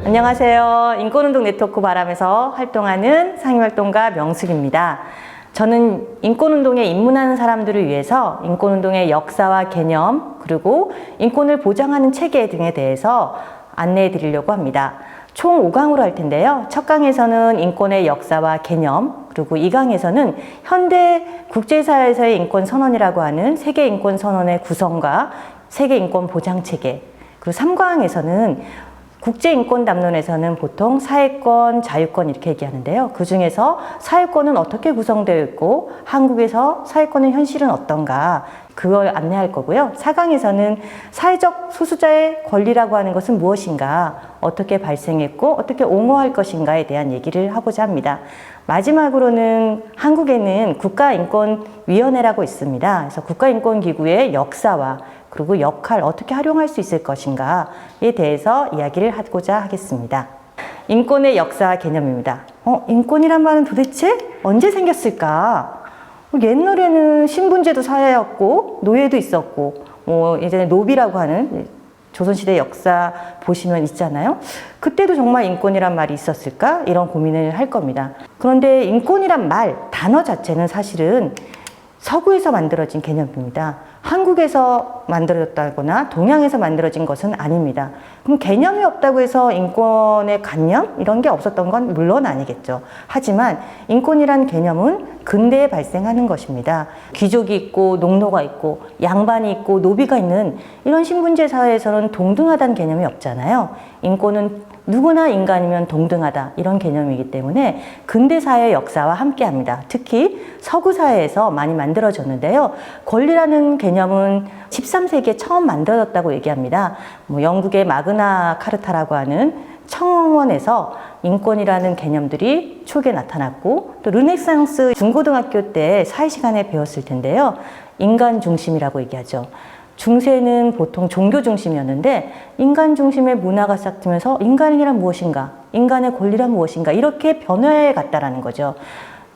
안녕하세요. 인권운동 네트워크 바람에서 활동하는 상임활동가 명숙입니다. 저는 인권운동에 입문하는 사람들을 위해서 인권운동의 역사와 개념, 그리고 인권을 보장하는 체계 등에 대해서 안내해 드리려고 합니다. 총 5강으로 할 텐데요. 첫 강에서는 인권의 역사와 개념, 그리고 2강에서는 현대 국제사회에서의 인권선언이라고 하는 세계인권선언의 구성과 세계인권보장체계, 그리고 3강에서는 국제인권담론에서는 보통 사회권, 자유권 이렇게 얘기하는데요. 그 중에서 사회권은 어떻게 구성되어 있고 한국에서 사회권의 현실은 어떤가, 그걸 안내할 거고요. 4강에서는 사회적 소수자의 권리라고 하는 것은 무엇인가, 어떻게 발생했고 어떻게 옹호할 것인가에 대한 얘기를 하고자 합니다. 마지막으로는 한국에는 국가인권위원회라고 있습니다. 그래서 국가인권기구의 역사와 그리고 역할, 어떻게 활용할 수 있을 것인가에 대해서 이야기를 하고자 하겠습니다. 인권의 역사 개념입니다. 인권이란 말은 도대체 언제 생겼을까? 옛날에는 신분제도 사회였고 노예도 있었고 예전에 노비라고 하는 조선시대 역사 보시면 있잖아요. 그때도 정말 인권이란 말이 있었을까? 이런 고민을 할 겁니다. 그런데 인권이란 말, 단어 자체는 사실은 서구에서 만들어진 개념입니다. 한국에서 만들어졌다거나 동양에서 만들어진 것은 아닙니다. 그럼 개념이 없다고 해서 인권의 관념? 이런 게 없었던 건 물론 아니겠죠. 하지만 인권이란 개념은 근대에 발생하는 것입니다. 귀족이 있고 농노가 있고 양반이 있고 노비가 있는 이런 신분제 사회에서는 동등하다는 개념이 없잖아요. 인권은 누구나 인간이면 동등하다, 이런 개념이기 때문에 근대 사회의 역사와 함께합니다. 특히 서구 사회에서 많이 만들어졌는데요. 권리라는 개념은 13세기에 처음 만들어졌다고 얘기합니다. 영국의 마그나 카르타라고 하는 청원에서 인권이라는 개념들이 초기에 나타났고, 또 르네상스 중고등학교 때 사회 시간에 배웠을 텐데요. 인간 중심이라고 얘기하죠. 중세는 보통 종교 중심이었는데 인간 중심의 문화가 싹트면서 인간이란 무엇인가, 인간의 권리란 무엇인가, 이렇게 변화해 갔다라는 거죠.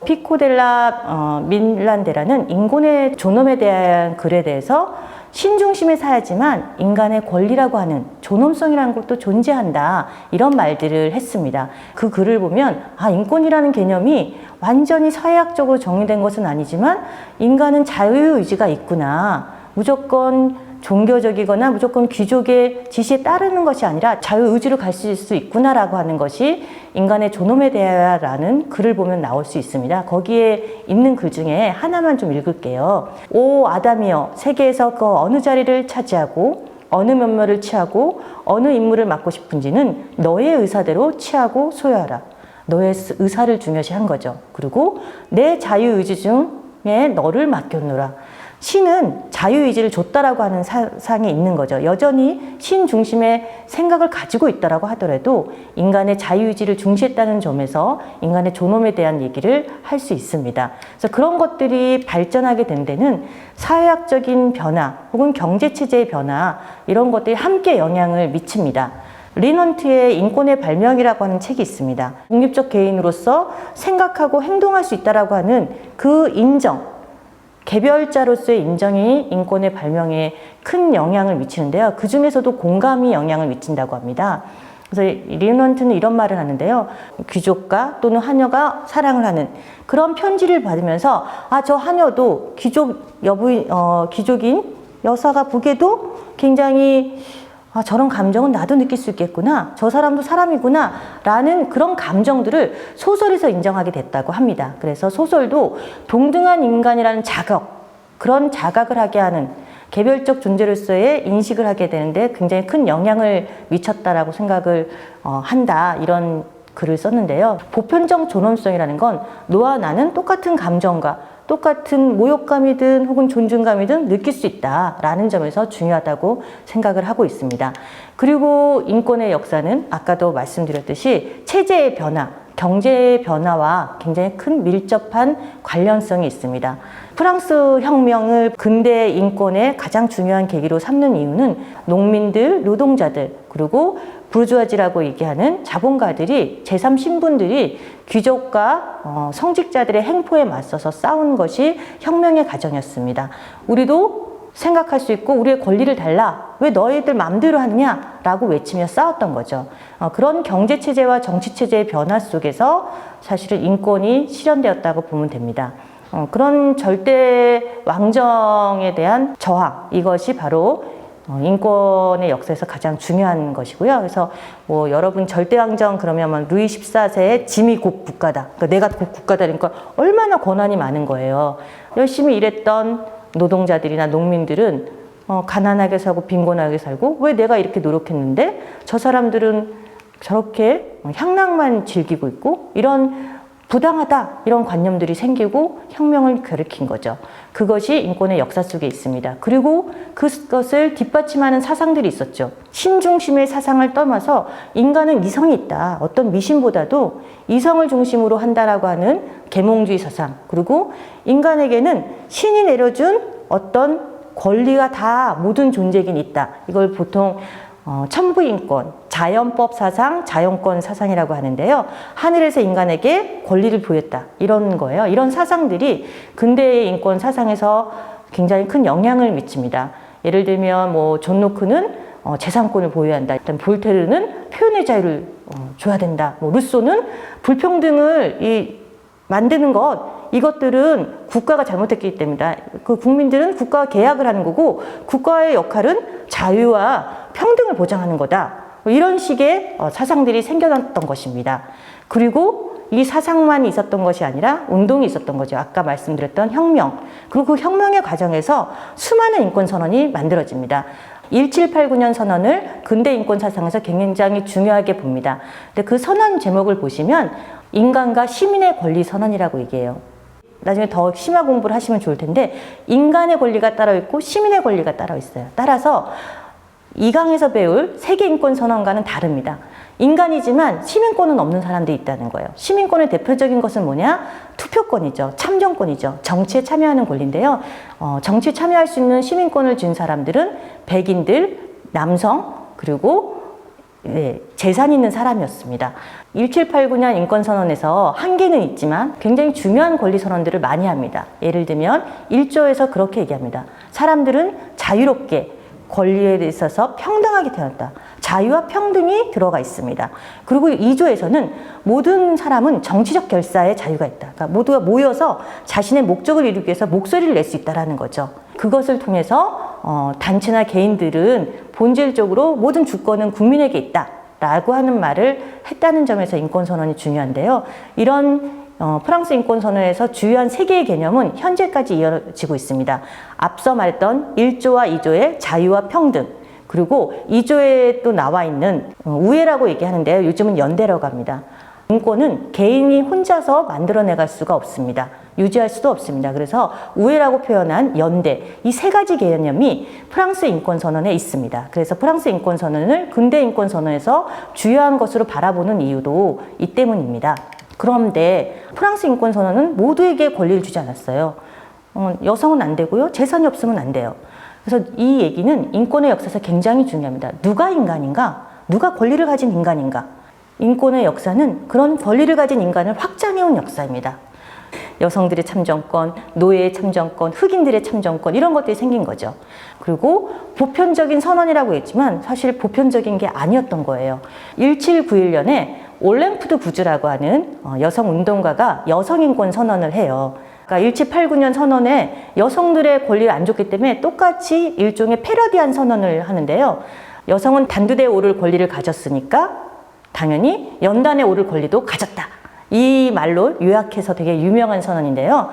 피코 델라 밀란데라는 인권의 존엄에 대한 글에 대해서 신중심의 사회지만 인간의 권리라고 하는 존엄성이라는 것도 존재한다, 이런 말들을 했습니다. 그 글을 보면 인권이라는 개념이 완전히 사회학적으로 정의된 것은 아니지만 인간은 자유의지가 있구나, 무조건 종교적이거나 무조건 귀족의 지시에 따르는 것이 아니라 자유의지로 갈 수 있구나라고 하는 것이 인간의 존엄에 대하여라는 글을 보면 나올 수 있습니다. 거기에 있는 글 중에 하나만 좀 읽을게요. 오 아담이여, 세계에서 그 어느 자리를 차지하고 어느 면모를 취하고 어느 임무를 맡고 싶은지는 너의 의사대로 취하고 소유하라. 너의 의사를 중요시한 거죠. 그리고 내 자유의지 중에 너를 맡겼노라. 신은 자유의지를 줬다라고 하는 사상이 있는 거죠. 여전히 신 중심의 생각을 가지고 있다라고 하더라도 인간의 자유의지를 중시했다는 점에서 인간의 존엄에 대한 얘기를 할 수 있습니다. 그래서 그런 것들이 발전하게 된 데는 사회학적인 변화 혹은 경제체제의 변화, 이런 것들이 함께 영향을 미칩니다. 리넌트의 인권의 발명이라고 하는 책이 있습니다. 독립적 개인으로서 생각하고 행동할 수 있다라고 하는 그 인정, 개별자로서의 인정이 인권의 발명에 큰 영향을 미치는데요. 그 중에서도 공감이 영향을 미친다고 합니다. 그래서 리넌트는 이런 말을 하는데요. 귀족가 또는 하녀가 사랑을 하는 그런 편지를 받으면서 저 하녀도 귀족인 여사가 보기에도 굉장히 저런 감정은 나도 느낄 수 있겠구나, 저 사람도 사람이구나 라는 그런 감정들을 소설에서 인정하게 됐다고 합니다. 그래서 소설도 동등한 인간이라는 그런 자각을 하게 하는, 개별적 존재로서의 인식을 하게 되는데 굉장히 큰 영향을 미쳤다라고 생각을 한다, 이런 글을 썼는데요. 보편적 존엄성이라는 건 너와 나는 똑같은 감정과 똑같은 모욕감이든 혹은 존중감이든 느낄 수 있다라는 점에서 중요하다고 생각을 하고 있습니다. 그리고 인권의 역사는 아까도 말씀드렸듯이 체제의 변화, 경제의 변화와 굉장히 큰 밀접한 관련성이 있습니다. 프랑스 혁명을 근대 인권의 가장 중요한 계기로 삼는 이유는 농민들, 노동자들, 그리고 부르주아지라고 얘기하는 자본가들이, 제3신분들이 귀족과 성직자들의 행포에 맞서서 싸운 것이 혁명의 과정이었습니다. 우리도 생각할 수 있고 우리의 권리를 달라. 왜 너희들 마음대로 하느냐? 라고 외치며 싸웠던 거죠. 그런 경제체제와 정치체제의 변화 속에서 사실은 인권이 실현되었다고 보면 됩니다. 그런 절대 왕정에 대한 저항, 이것이 바로 인권의 역사에서 가장 중요한 것이고요. 그래서 뭐 여러분 절대왕정 그러면 루이 14세의 짐이 곧 국가다. 그러니까 내가 곧 국가다. 그러니까 얼마나 권한이 많은 거예요. 열심히 일했던 노동자들이나 농민들은 가난하게 살고 빈곤하게 살고 왜 내가 이렇게 노력했는데 저 사람들은 저렇게 향락만 즐기고 있고 이런 부당하다 이런 관념들이 생기고 혁명을 가리킨 거죠. 그것이 인권의 역사 속에 있습니다. 그리고 그것을 뒷받침하는 사상들이 있었죠. 신중심의 사상을 떠나서 인간은 이성이 있다. 어떤 미신보다도 이성을 중심으로 한다라고 하는 계몽주의 사상. 그리고 인간에게는 신이 내려준 어떤 권리가 다 모든 존재에겐 있다. 이걸 보통 천부인권, 자연법 사상, 자연권 사상이라고 하는데요. 하늘에서 인간에게 권리를 부여했다. 이런 거예요. 이런 사상들이 근대의 인권 사상에서 굉장히 큰 영향을 미칩니다. 예를 들면 뭐 존 로크는 재산권을 보유한다. 일단 볼테르는 표현의 자유를 줘야 된다. 뭐 루소는 불평등을 만드는 것, 이것들은 국가가 잘못했기 때문이다. 그 국민들은 국가와 계약을 하는 거고 국가의 역할은 자유와 평등을 보장하는 거다. 이런 식의 사상들이 생겨났던 것입니다. 그리고 이 사상만 있었던 것이 아니라 운동이 있었던 거죠. 아까 말씀드렸던 혁명. 그리고 그 혁명의 과정에서 수많은 인권선언이 만들어집니다. 1789년 선언을 근대 인권 사상에서 굉장히 중요하게 봅니다. 근데 그 선언 제목을 보시면 인간과 시민의 권리 선언이라고 얘기해요. 나중에 더 심화 공부를 하시면 좋을 텐데 인간의 권리가 따로 있고 시민의 권리가 따로 있어요. 따라서 2강에서 배울 세계인권선언과는 다릅니다. 인간이지만 시민권은 없는 사람들이 있다는 거예요. 시민권의 대표적인 것은 뭐냐? 투표권이죠. 참정권이죠. 정치에 참여하는 권리인데요. 정치에 참여할 수 있는 시민권을 준 사람들은 백인들, 남성, 그리고 재산 있는 사람이었습니다. 1789년 인권선언에서 한계는 있지만 굉장히 중요한 권리선언들을 많이 합니다. 예를 들면 1조에서 그렇게 얘기합니다. 사람들은 자유롭게 권리에 있어서 평등하게 태어났다. 자유와 평등이 들어가 있습니다. 그리고 2조에서는 모든 사람은 정치적 결사의 자유가 있다. 그러니까 모두가 모여서 자신의 목적을 이루기 위해서 목소리를 낼 수 있다는 거죠. 그것을 통해서 단체나 개인들은 본질적으로 모든 주권은 국민에게 있다. 라고 하는 말을 했다는 점에서 인권선언이 중요한데요. 이런 프랑스 인권선언에서 주요한 세 개의 개념은 현재까지 이어지고 있습니다. 앞서 말했던 1조와 2조의 자유와 평등, 그리고 2조에 또 나와 있는 우애라고 얘기하는데요. 요즘은 연대라고 합니다. 인권은 개인이 혼자서 만들어내갈 수가 없습니다. 유지할 수도 없습니다. 그래서 우애라고 표현한 연대, 이 세 가지 개념이 프랑스 인권선언에 있습니다. 그래서 프랑스 인권선언을 근대 인권선언에서 주요한 것으로 바라보는 이유도 이 때문입니다. 그런데 프랑스 인권선언은 모두에게 권리를 주지 않았어요. 여성은 안 되고요. 재산이 없으면 안 돼요. 그래서 이 얘기는 인권의 역사에서 굉장히 중요합니다. 누가 인간인가? 누가 권리를 가진 인간인가? 인권의 역사는 그런 권리를 가진 인간을 확장해온 역사입니다. 여성들의 참정권, 노예의 참정권, 흑인들의 참정권 이런 것들이 생긴 거죠. 그리고 보편적인 선언이라고 했지만 사실 보편적인 게 아니었던 거예요. 1791년에 올랭푸드 구즈라고 하는 여성운동가가 여성인권 선언을 해요. 그러니까 1789년 선언에 여성들의 권리를 안 줬기 때문에 똑같이 일종의 패러디한 선언을 하는데요. 여성은 단두대에 오를 권리를 가졌으니까 당연히 연단에 오를 권리도 가졌다. 이 말로 요약해서 되게 유명한 선언인데요.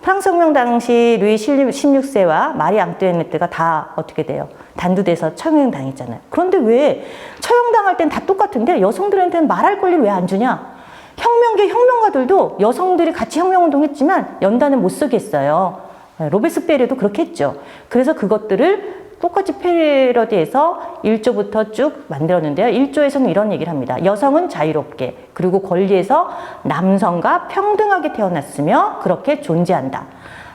프랑스 혁명 당시 루이 16세와 마리 앙뚜아네트가 다 어떻게 돼요? 단두대에서 처형당했잖아요. 그런데 왜 처형당할 땐 다 똑같은데 여성들한테는 말할 권리를 왜 안 주냐? 혁명계 혁명가들도 여성들이 같이 혁명운동했지만 연단을 못 쓰게 했어요. 로베스피에르도 그렇게 했죠. 그래서 그것들을 똑같이 패러디해서 1조부터 쭉 만들었는데요. 1조에서는 이런 얘기를 합니다. 여성은 자유롭게 그리고 권리에서 남성과 평등하게 태어났으며 그렇게 존재한다.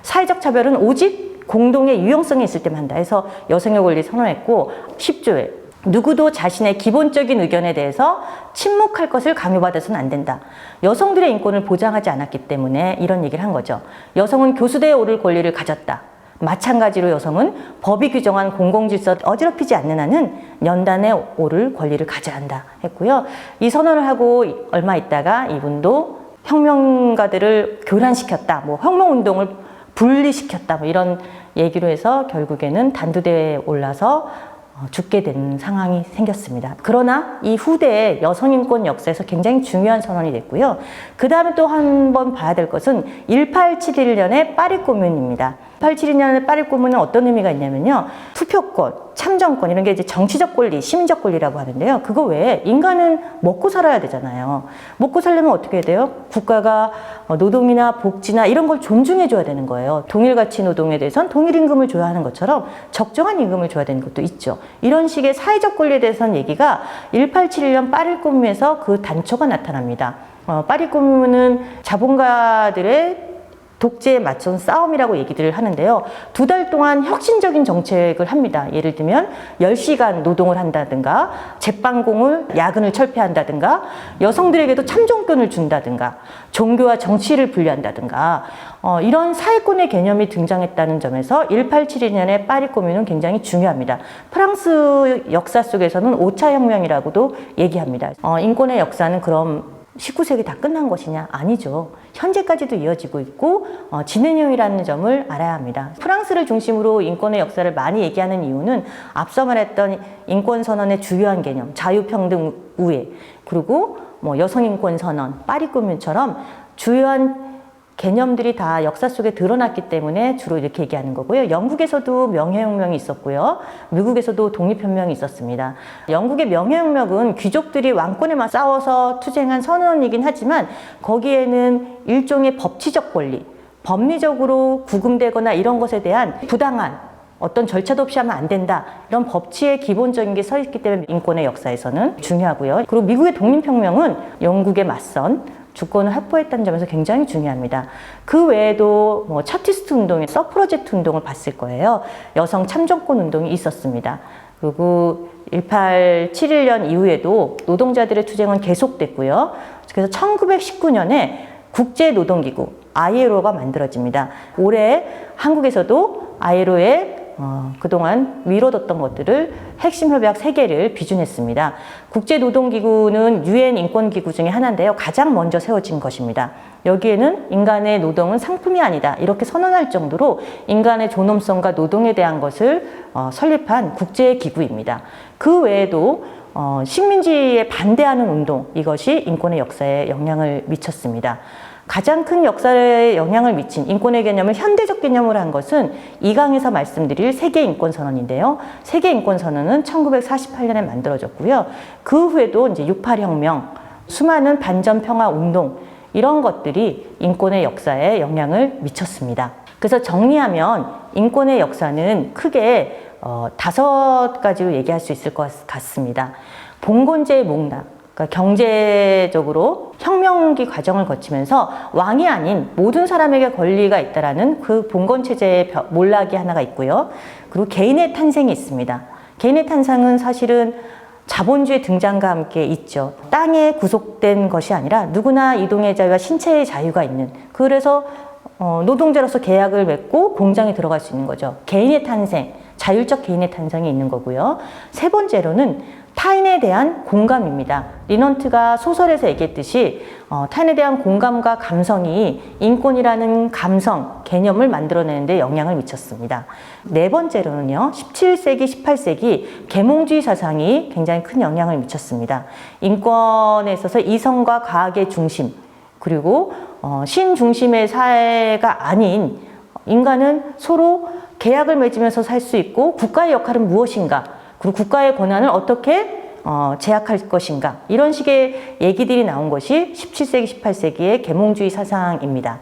사회적 차별은 오직 공동의 유용성이 있을 때만 한다. 해서 여성의 권리 선언했고 10조에 누구도 자신의 기본적인 의견에 대해서 침묵할 것을 강요받아서는 안 된다. 여성들의 인권을 보장하지 않았기 때문에 이런 얘기를 한 거죠. 여성은 교수대에 오를 권리를 가졌다. 마찬가지로 여성은 법이 규정한 공공질서 어지럽히지 않는 한은 연단에 오를 권리를 가져야 한다 했고요. 이 선언을 하고 얼마 있다가 이분도 혁명가들을 교란시켰다, 뭐 혁명운동을 분리시켰다, 뭐 이런 얘기로 해서 결국에는 단두대에 올라서 죽게 된 상황이 생겼습니다. 그러나 이 후대의 여성인권 역사에서 굉장히 중요한 선언이 됐고요. 그 다음에 또 한 번 봐야 될 것은 1871년의 파리 코뮌입니다. 1871년의 파리 코뮌은 어떤 의미가 있냐면요. 투표권, 참정권 이런 게 이제 정치적 권리, 시민적 권리라고 하는데요. 그거 외에 인간은 먹고 살아야 되잖아요. 먹고 살려면 어떻게 해야 돼요? 국가가 노동이나 복지나 이런 걸 존중해 줘야 되는 거예요. 동일 가치 노동에 대해서는 동일 임금을 줘야 하는 것처럼 적정한 임금을 줘야 되는 것도 있죠. 이런 식의 사회적 권리에 대해서는 얘기가 1871년 파리 코뮌에서 그 단초가 나타납니다. 파리 코뮌은 자본가들의 독재에 맞춘 싸움이라고 얘기들을 하는데요. 2달 동안 혁신적인 정책을 합니다. 예를 들면 10시간 노동을 한다든가 제빵공을 야근을 철폐한다든가 여성들에게도 참정권을 준다든가 종교와 정치를 분리한다든가 이런 사회권의 개념이 등장했다는 점에서 1872년의 파리 코뮌은 굉장히 중요합니다. 프랑스 역사 속에서는 5차 혁명이라고도 얘기합니다. 인권의 역사는 그럼 19세기 다 끝난 것이냐? 아니죠. 현재까지도 이어지고 있고 진행형이라는 점을 알아야 합니다. 프랑스를 중심으로 인권의 역사를 많이 얘기하는 이유는 앞서 말했던 인권선언의 주요한 개념, 자유평등 우회, 그리고 뭐 여성인권선언, 파리 코뮌처럼 주요한 개념들이 다 역사 속에 드러났기 때문에 주로 이렇게 얘기하는 거고요. 영국에서도 명예혁명이 있었고요. 미국에서도 독립혁명이 있었습니다. 영국의 명예혁명은 귀족들이 왕권에만 싸워서 투쟁한 선언이긴 하지만 거기에는 일종의 법치적 권리, 법리적으로 구금되거나 이런 것에 대한 부당한 어떤 절차도 없이 하면 안 된다. 이런 법치의 기본적인 게 서 있기 때문에 인권의 역사에서는 중요하고요. 그리고 미국의 독립혁명은 영국에 맞선 주권을 확보했다는 점에서 굉장히 중요합니다. 그 외에도 뭐 차티스트 운동의 서프러제트 운동을 봤을 거예요. 여성 참정권 운동이 있었습니다. 그리고 1871년 이후에도 노동자들의 투쟁은 계속됐고요. 그래서 1919년에 국제노동기구 ILO가 만들어집니다. 올해 한국에서도 ILO에 그동안 미뤄뒀던 것들을 핵심 협약 3개를 비준했습니다. 국제노동기구는 UN 인권기구 중에 하나인데요. 가장 먼저 세워진 것입니다. 여기에는 인간의 노동은 상품이 아니다. 이렇게 선언할 정도로 인간의 존엄성과 노동에 대한 것을 설립한 국제기구입니다. 그 외에도 식민지에 반대하는 운동, 이것이 인권의 역사에 영향을 미쳤습니다. 가장 큰 역사에 영향을 미친 인권의 개념을 현대적 개념으로 한 것은 2강에서 말씀드릴 세계인권선언인데요. 세계인권선언은 1948년에 만들어졌고요. 그 후에도 이제 68혁명, 수많은 반전평화운동 이런 것들이 인권의 역사에 영향을 미쳤습니다. 그래서 정리하면 인권의 역사는 크게 5가지로 얘기할 수 있을 것 같습니다. 봉건제의 목락, 그러니까 경제적으로 혁명기 과정을 거치면서 왕이 아닌 모든 사람에게 권리가 있다라는 그 봉건체제의 몰락이 하나가 있고요. 그리고 개인의 탄생이 있습니다. 개인의 탄생은 사실은 자본주의 등장과 함께 있죠. 땅에 구속된 것이 아니라 누구나 이동의 자유와 신체의 자유가 있는, 그래서 노동자로서 계약을 맺고 공장에 들어갈 수 있는 거죠. 개인의 탄생, 자율적 개인의 탄생이 있는 거고요. 3번째로는 타인에 대한 공감입니다. 리넌트가 소설에서 얘기했듯이 타인에 대한 공감과 감성이 인권이라는 감성, 개념을 만들어내는 데 영향을 미쳤습니다. 4번째로는요. 17세기, 18세기 계몽주의 사상이 굉장히 큰 영향을 미쳤습니다. 인권에 있어서 이성과 과학의 중심, 그리고 신중심의 사회가 아닌 인간은 서로 계약을 맺으면서 살 수 있고 국가의 역할은 무엇인가, 그리고 국가의 권한을 어떻게 제약할 것인가, 이런 식의 얘기들이 나온 것이 17세기, 18세기의 계몽주의 사상입니다.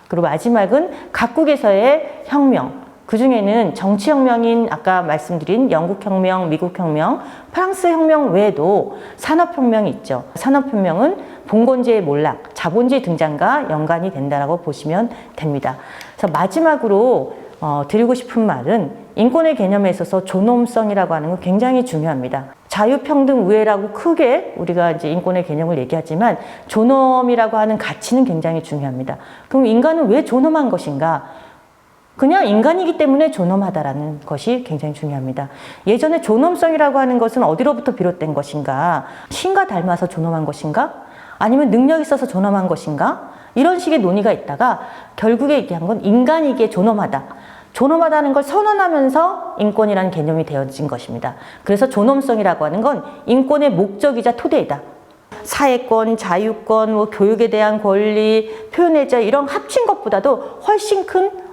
그리고 마지막은 각국에서의 혁명, 그 중에는 정치혁명인 아까 말씀드린 영국혁명, 미국혁명, 프랑스혁명 외에도 산업혁명이 있죠. 산업혁명은 봉건제의 몰락, 자본주의 등장과 연관이 된다고 보시면 됩니다. 그래서 마지막으로 드리고 싶은 말은 인권의 개념에 있어서 존엄성이라고 하는 건 굉장히 중요합니다. 자유평등 우애라고 크게 우리가 이제 인권의 개념을 얘기하지만 존엄이라고 하는 가치는 굉장히 중요합니다. 그럼 인간은 왜 존엄한 것인가? 그냥 인간이기 때문에 존엄하다라는 것이 굉장히 중요합니다. 예전에 존엄성이라고 하는 것은 어디로부터 비롯된 것인가? 신과 닮아서 존엄한 것인가? 아니면 능력이 있어서 존엄한 것인가? 이런 식의 논의가 있다가 결국에 얘기한 건 인간이기에 존엄하다. 존엄하다는 걸 선언하면서 인권이라는 개념이 되어진 것입니다. 그래서 존엄성이라고 하는 건 인권의 목적이자 토대이다. 사회권, 자유권, 교육에 대한 권리, 표현의 자유 이런 합친 것보다도 훨씬 큰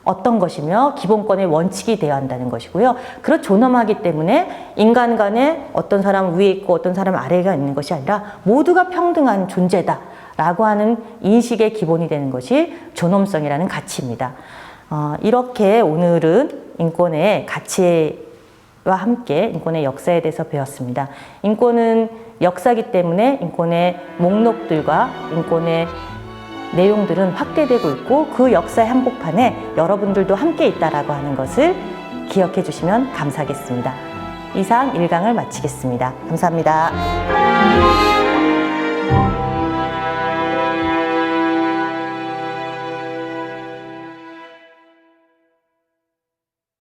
어떤 것이며 기본권의 원칙이 되어야 한다는 것이고요. 그런 존엄하기 때문에 인간 간에 어떤 사람은 위에 있고 어떤 사람은 아래가 있는 것이 아니라 모두가 평등한 존재다라고 하는 인식의 기본이 되는 것이 존엄성이라는 가치입니다. 이렇게 오늘은 인권의 가치와 함께 인권의 역사에 대해서 배웠습니다. 인권은 역사이기 때문에 인권의 목록들과 인권의 내용들은 확대되고 있고 그 역사의 한복판에 여러분들도 함께 있다라고 하는 것을 기억해 주시면 감사하겠습니다. 이상 1강을 마치겠습니다. 감사합니다.